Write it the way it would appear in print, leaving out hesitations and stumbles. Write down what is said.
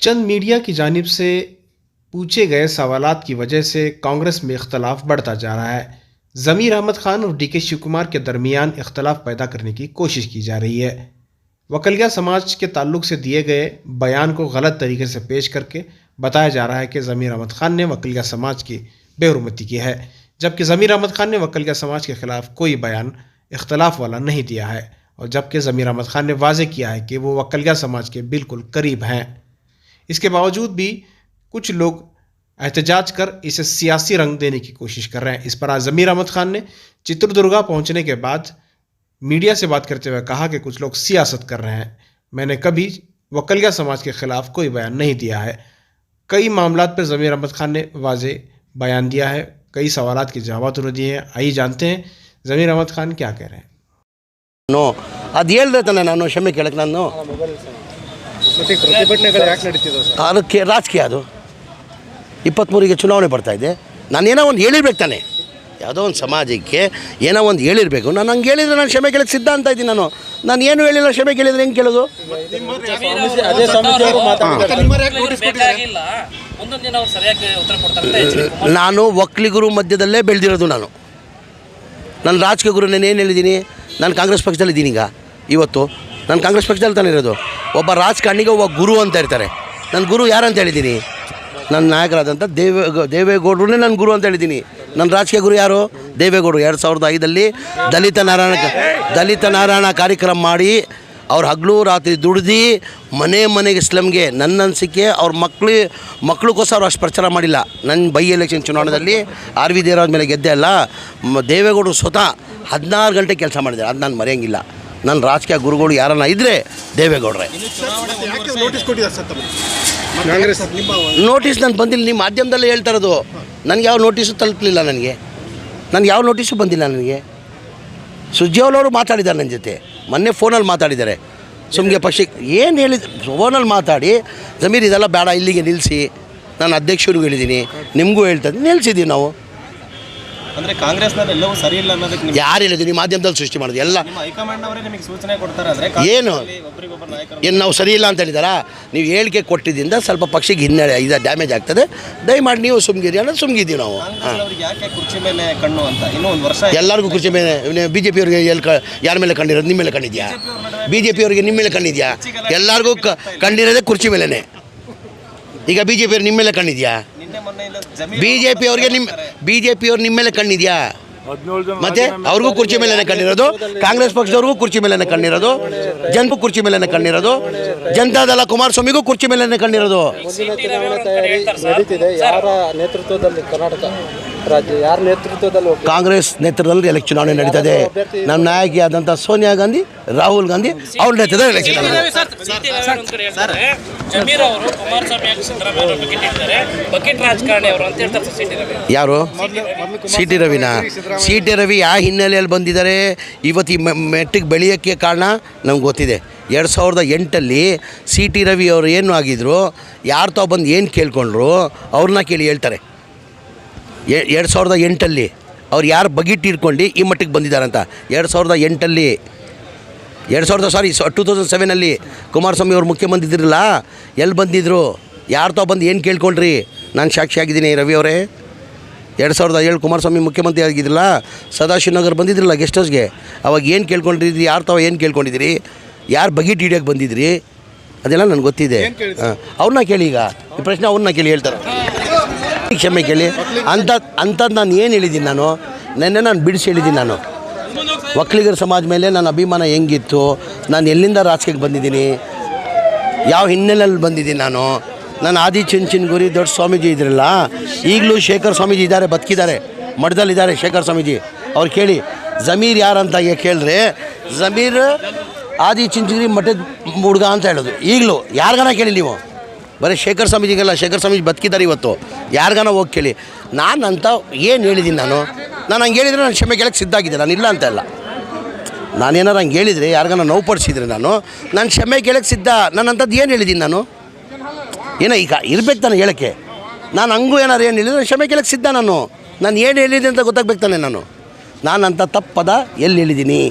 चंद media की जानिब से पूछे गए सवालात की वजह से कांग्रेस में इख्तलाफ बढ़ता जा रहा है। ज़मीर अहमद खान और डीके शिव कुमार के दरमियान इख्तलाफ पैदा करने की कोशिश की जा रही है। वकलिया समाज के ताल्लुक से दिए गए बयान को गलत तरीके से पेश करके बताया जा रहा है कि ज़मीर अहमद खान ने वकलिया समाज की बेहुरमती की है, जबकि ज़मीर अहमद खान ने वकलिया समाज के खिलाफ कोई बयान इख्तलाफ वाला नहीं दिया है, और जबकि ज़मीर अहमद खान ने वाज़ेह किया है कि वो वकलिया समाज के बिल्कुल करीब हैं। इसके बावजूद भी कुछ लोग एहतजाज कर इसे सियासी रंग देने की कोशिश कर रहे हैं। इस पर आज ज़मीर अहमद खान ने चित्रदुर्गा पहुंचने के बाद मीडिया से बात करते हुए कहा कि कुछ लोग सियासत कर रहे हैं। मैंने कभी वकलिया समाज के खिलाफ कोई बयान नहीं दिया है। कई मामलात पर ज़मीर अहमद खान ने वाज़ेह बयान दिया है, कई सवालात के जवाब उन्होंने दिए हैं। आइए जानते हैं ज़मीर अहमद खान क्या कह रहे हैं। ಅದು ಹೇಳ್ದೆ ತಾನೆ ನಾನು ಕ್ಷಮೆ ಕೇಳಕ್ಕೆ ನಾನು ಪ್ರತಿಭಟನೆಗಳು ಯಾಕೆ ನಡೀತಿದೆ ಸರ್? ಅದಕ್ಕೆ ರಾಜಕೀಯ ಅದು 23ಗೆ ಚುನಾವಣೆ ಬರ್ತಾ ಇದೆ. ನಾನೇನೋ ಒಂದು ಹೇಳಿರ್ಬೇಕು ತಾನೆ, ಯಾವುದೋ ಒಂದು ಸಮಾಜಕ್ಕೆ ಏನೋ ಒಂದು ಹೇಳಿರಬೇಕು. ನಾನು ಹಂಗೆ ಹೇಳಿದರೆ ನಾನು ಕ್ಷಮೆ ಕೇಳಕ್ಕೆ ಸಿದ್ಧ ಅಂತ ಇದ್ದೀನಿ. ನಾನು ಏನು ಹೇಳಿಲ್ಲ, ಕ್ಷಮೆ ಕೇಳಿದ್ರೆ ಹೆಂಗೆ ಕೇಳೋದು? ನಾನು ಒಕ್ಕಲಿಗರು ಮಧ್ಯದಲ್ಲೇ ಬೆಳೆದಿರೋದು. ನನ್ನ ರಾಜಕೀಯ ಗುರು ನಾನು ಏನು ಹೇಳಿದ್ದೀನಿ? ನಾನು ಕಾಂಗ್ರೆಸ್ ಪಕ್ಷದಲ್ಲಿದ್ದೀನಿ. ಇವತ್ತು ನಾನು ಕಾಂಗ್ರೆಸ್ ಪಕ್ಷದಲ್ಲಿ ತಾನೇ ಇರೋದು. ಒಬ್ಬ ರಾಜಕಾರಣಿಗೆ ಒಬ್ಬ ಗುರು ಅಂತ ಇರ್ತಾರೆ. ನನ್ನ ಗುರು ಯಾರಂತ ಹೇಳಿದ್ದೀನಿ? ನನ್ನ ನಾಯಕರಾದಂಥ ದೇವೇಗೌಡರನ್ನೇ ನನ್ನ ಗುರು ಅಂತ ಹೇಳಿದ್ದೀನಿ. ನನ್ನ ರಾಜಕೀಯ ಗುರು ಯಾರು? ದೇವೇಗೌಡರು. 2005 ದಲಿತ ನಾರಾಯಣ ಕಾರ್ಯಕ್ರಮ ಮಾಡಿ ಅವ್ರು ಹಗಲು ರಾತ್ರಿ ದುಡ್ದು ಮನೆಗೆ ಸ್ಲಮ್ಗೆ ನನ್ನ ಅನಿಸಿಕೆ ಅವ್ರ ಮಕ್ಕಳಿಗೋಸ್ಕರ ಅವ್ರು ಅಷ್ಟು ಪ್ರಚಾರ ಮಾಡಿಲ್ಲ. ನನ್ನ ಬೈ ಎಲೆಕ್ಷನ್ ಚುನಾವಣೆಯಲ್ಲಿ ಆರ್ ವಿ ದೇವರಾಜ್ ಮೇಲೆ ಗೆದ್ದೆ ಅಲ್ಲ, ದೇವೇಗೌಡರು ಸ್ವತಃ 16 ಗಂಟೆ ಕೆಲಸ ಮಾಡಿದ್ದಾರೆ. ಅದು ನಾನು ಮರೆಯೋಂಗಿಲ್ಲ. ನನ್ನ ರಾಜಕೀಯ ಗುರುಗಳು ಯಾರನ್ನ ಇದ್ದರೆ ದೇವೇಗೌಡರೇ. ನೋಟಿಸ್ ನಾನು ಬಂದಿಲ್ಲ, ನಿಮ್ಮ ಮಾಧ್ಯಮದಲ್ಲೇ ಹೇಳ್ತಾ ಇರೋದು. ನನಗೆ ಯಾವ ನೋಟಿಸು ತಲುಪಲಿಲ್ಲ. ನನಗೆ ಯಾವ ನೋಟಿಸು ಬಂದಿಲ್ಲ. ನನಗೆ ಸುರ್ಜೇವಾಲಾ ಅವರು ಮಾತಾಡಿದ್ದಾರೆ ನನ್ನ ಜೊತೆ, ಮೊನ್ನೆ ಫೋನಲ್ಲಿ ಮಾತಾಡಿದ್ದಾರೆ. ಸುಮ್ಗೆ ಪಕ್ಷಕ್ಕೆ ಏನು ಹೇಳಿದ ಫೋನಲ್ಲಿ ಮಾತಾಡಿ, ಝಮೀರ್ ಇದೆಲ್ಲ ಬೇಡ, ಇಲ್ಲಿಗೆ ನಿಲ್ಲಿಸಿ. ನಾನು ಅಧ್ಯಕ್ಷರಿಗೂ ಹೇಳಿದ್ದೀನಿ, ನಿಮಗೂ ಹೇಳ್ತಾ ಇದ್ದೀನಿ, ನಿಲ್ಲಿಸಿದ್ದೀವಿ ನಾವು. ಅಂದರೆ ಕಾಂಗ್ರೆಸ್ನಲ್ಲಿ ಎಲ್ಲವೂ ಸರಿ ಇಲ್ಲ ಅನ್ನೋದಕ್ಕೆ ಯಾರು ಹೇಳಿದ್ರು? ನಿಮ್ಮ ಮಾಧ್ಯಮದಲ್ಲಿ ಸೃಷ್ಟಿ ಮಾಡೋದು ಎಲ್ಲ ಹೈಕಮಾಂಡ್ ಅವರೇ ನಿಮಗೆ ಸೂಚನೆ ಕೊಡ್ತಾರೆ. ಅಂದರೆ ಏನು ನಾವು ಸರಿ ಇಲ್ಲ ಅಂತ ಹೇಳಿದಾರಾ? ನೀವು ಹೇಳಿಕೆ ಕೊಟ್ಟಿದ್ದರಿಂದ ಸ್ವಲ್ಪ ಪಕ್ಷಕ್ಕೆ ಹಿನ್ನಡೆ ಇದು ಡ್ಯಾಮೇಜ್ ಆಗ್ತದೆ, ದಯಮಾಡಿ ನೀವು ಸುಮ್ಗಿರಿ ಅನ್ನೋದು ಸುಮ್ಗಿದ್ದೀವಿ ನಾವು. ಯಾಕೆ ಕುರ್ಚಿ ಮೇಲೆ ಕಣ್ಣು ಅಂತ ಇನ್ನೂ ಒಂದು ವರ್ಷ ಎಲ್ಲರಿಗೂ ಕುರ್ಚಿ ಮೇಲೆ. ಬಿ ಜೆ ಪಿಯವ್ರಿಗೆ ಯಾರ ಮೇಲೆ ಕಂಡಿರೋದು? ನಿಮ್ಮ ಮೇಲೆ ಕಂಡಿದ್ಯಾ? ಬಿ ಜೆ ಪಿಯವ್ರಿಗೆ ನಿಮ್ಮ ಮೇಲೆ ಕಂಡಿದ್ಯಾ? ಎಲ್ಲರಿಗೂ ಕಂಡಿರೋದೇ ಕುರ್ಚಿ ಮೇಲೇ. ಈಗ ಬಿ ಜೆ ಪಿಯವ್ರು ನಿಮ್ಮ ಮೇಲೆ ಕಣ್ಣಿದ್ಯಾ? ಬಿ ಜೆ ಪಿಯವ್ರು ನಿಮ್ಮ ಮೇಲೆ ಕಣ್ಣಿದ್ಯಾ? ಮತ್ತೆ ಅವ್ರಿಗೂ ಕುರ್ಚಿ ಮೇಲೇ ಕಣ್ಣಿರೋದು. ಕಾಂಗ್ರೆಸ್ ಪಕ್ಷದವ್ರಿಗೂ ಕುರ್ಚಿ ಮೇಲೇ ಕಣ್ಣಿರೋದು. ಜನಕ್ಕೂ ಕುರ್ಚಿ ಮೇಲೇ ಕಣ್ಣಿರೋದು. ಜನತಾದಳ ಕುಮಾರಸ್ವಾಮಿಗೂ ಕುರ್ಚಿ ಮೇಲೇ ಕಣ್ಣಿರೋದು. ಕಾಂಗ್ರೆಸ್ ನೇತೃತ್ವದಲ್ಲಿ ಎಲೆಕ್ಷನ್ ಚುನಾವಣೆ ನಡೀತದೆ. ನಮ್ಮ ನಾಯಕಿಯಾದಂಥ ಸೋನಿಯಾ ಗಾಂಧಿ, ರಾಹುಲ್ ಗಾಂಧಿ ಅವ್ರ ನೇತೃತ್ವದಲ್ಲಿ ಎಲೆಕ್ಷನ್. ಯಾರು? ಸಿ ಟಿ ರವಿನಾ? ಸಿ ಟಿ ರವಿ ಯಾವ ಹಿನ್ನೆಲೆಯಲ್ಲಿ ಬಂದಿದ್ದಾರೆ ಇವತ್ತು ಈ ಮೆಟ್ಟಿಗೆ ಬೆಳೆಯೋಕ್ಕೆ ಕಾರಣ ನಮ್ಗೆ ಗೊತ್ತಿದೆ. 2008 ಸಿ ಟಿ ರವಿ ಅವರು ಏನು ಆಗಿದ್ರು, ಯಾರು ತಾವು ಬಂದು ಏನು ಕೇಳ್ಕೊಂಡ್ರು ಅವ್ರನ್ನ ಕೇಳಿ ಹೇಳ್ತಾರೆ. 2008 ಅವ್ರು ಯಾರು ಬಗಿಟ್ಟಿಟ್ಕೊಂಡು ಈ ಮಟ್ಟಿಗೆ ಬಂದಿದ್ದಾರಂತ. 2007 ಕುಮಾರಸ್ವಾಮಿ ಅವ್ರು ಮುಖ್ಯಮಂತ್ರಿ ಇದ್ದಿರಲ್ಲ, ಎಲ್ಲಿ ಬಂದಿದ್ದರು? ಯಾರು ತಾವು ಬಂದು ಏನು ಕೇಳ್ಕೊಂಡ್ರಿ? ನಾನು ಸಾಕ್ಷಿ ಆಗಿದ್ದೀನಿ ರವಿ ಅವರೇ. 2007 ಕುಮಾರಸ್ವಾಮಿ ಮುಖ್ಯಮಂತ್ರಿ ಆಗಿದ್ರಲ್ಲ, ಸದಾಶಿವನಗರ್ ಬಂದಿದ್ರಲ್ಲ ಗೆಸ್ಟ್ ಹೌಸ್ಗೆ, ಅವಾಗ ಏನು ಕೇಳ್ಕೊಂಡಿದ್ರಿ? ಯಾರು ತಾವು ಏನು ಕೇಳ್ಕೊಂಡಿದ್ದೀರಿ? ಯಾರು ಬಗಿಟ್ ಹಿಡಿಯೋಕ್ಕೆ ಬಂದಿದ್ರಿ? ಅದೆಲ್ಲ ನನಗೆ ಗೊತ್ತಿದೆ. ಅವ್ರನ್ನ ಕೇಳಿ, ಈಗ ಈ ಪ್ರಶ್ನೆ ಅವ್ರನ್ನ ಕೇಳಿ ಹೇಳ್ತಾರೆ. ಕ್ಷಮೆ ಕೇಳಿ ಅಂಥದ್ದು ನಾನು ಏನು ಹೇಳಿದ್ದೀನಿ? ನಾನು ಬಿಡಿಸಿ ಹೇಳಿದ್ದೀನಿ. ನಾನು ಒಕ್ಕಲಿಗರ ಸಮಾಜ ಮೇಲೆ ನನ್ನ ಅಭಿಮಾನ ಹೆಂಗಿತ್ತು, ನಾನು ಎಲ್ಲಿಂದ ರಾಜಕೀಯಕ್ಕೆ ಬಂದಿದ್ದೀನಿ, ಯಾವ ಹಿನ್ನೆಲೆಯಲ್ಲಿ ಬಂದಿದ್ದೀನಿ. ನಾನು ಆದಿ ಚುಂಚನಗಿರಿ ದೊಡ್ಡ ಸ್ವಾಮೀಜಿ ಇದ್ರಲ್ಲ, ಈಗಲೂ ಶೇಖರ್ ಸ್ವಾಮೀಜಿ ಇದ್ದಾರೆ, ಬದುಕಿದ್ದಾರೆ, ಮಠದಲ್ಲಿದ್ದಾರೆ ಶೇಖರ್ ಸ್ವಾಮೀಜಿ. ಅವ್ರು ಕೇಳಿ ಝಮೀರ್ ಯಾರಂತ ಕೇಳಿದ್ರೆ, ಝಮೀರ್ ಆದಿ ಚುಂಚನಗಿರಿ ಮಠದ ಹುಡುಗ ಅಂತ ಹೇಳೋದು. ಈಗಲೂ ಯಾರಿಗಾನ ಕೇಳಿ ನೀವು, ಬರೀ ಶೇಖರ್ ಸ್ವಾಮೀಜಿಗೆಲ್ಲ, ಶೇಖರ್ ಸ್ವಾಮೀಜಿ ಬದುಕಿದ್ದಾರೆ ಇವತ್ತು, ಯಾರಿಗಾನ ಹೋಗಿ ಕೇಳಿ. ನಾನು ಅಂತ ಏನು ಹೇಳಿದ್ದೀನಿ? ನಾನು ಹಂಗೆ ಹೇಳಿದರೆ ನಾನು ಕ್ಷಮೆ ಕೇಳಕ್ಕೆ ಸಿದ್ಧ ಆಗಿದ್ದೆ. ನಾನು ಇಲ್ಲ ಅಂತ ಇಲ್ಲ. ನಾನೇನಾರು ಹಂಗೆ ಹೇಳಿದರೆ, ಯಾರಿಗಾನ ನೋವು ಪಡಿಸಿದ್ರೆ ನಾನು ಕ್ಷಮೆ ಕೇಳಕ್ಕೆ ಸಿದ್ಧ. ನಾನು ಅಂಥದ್ದು ಏನು ಹೇಳಿದ್ದೀನಿ? ಏನೋ ಈಗ ಇರ್ಬೇಕು ತಾನೆ ಹೇಳೋಕ್ಕೆ. ನಾನು ಹಂಗೂ ಏನಾರು ಏನು ಹೇಳಿದ್ರೆ ಕ್ಷಮೆ ಕೇಳಕ್ಕೆ ಸಿದ್ಧ. ನಾನು ಏನು ಹೇಳಿದೆ ಅಂತ ಗೊತ್ತಾಗ್ಬೇಕು ತಾನೆ. ನಾನು ಅಂಥ ತಪ್ಪದ ಎಲ್ಲಿ ಹೇಳಿದ್ದೀನಿ?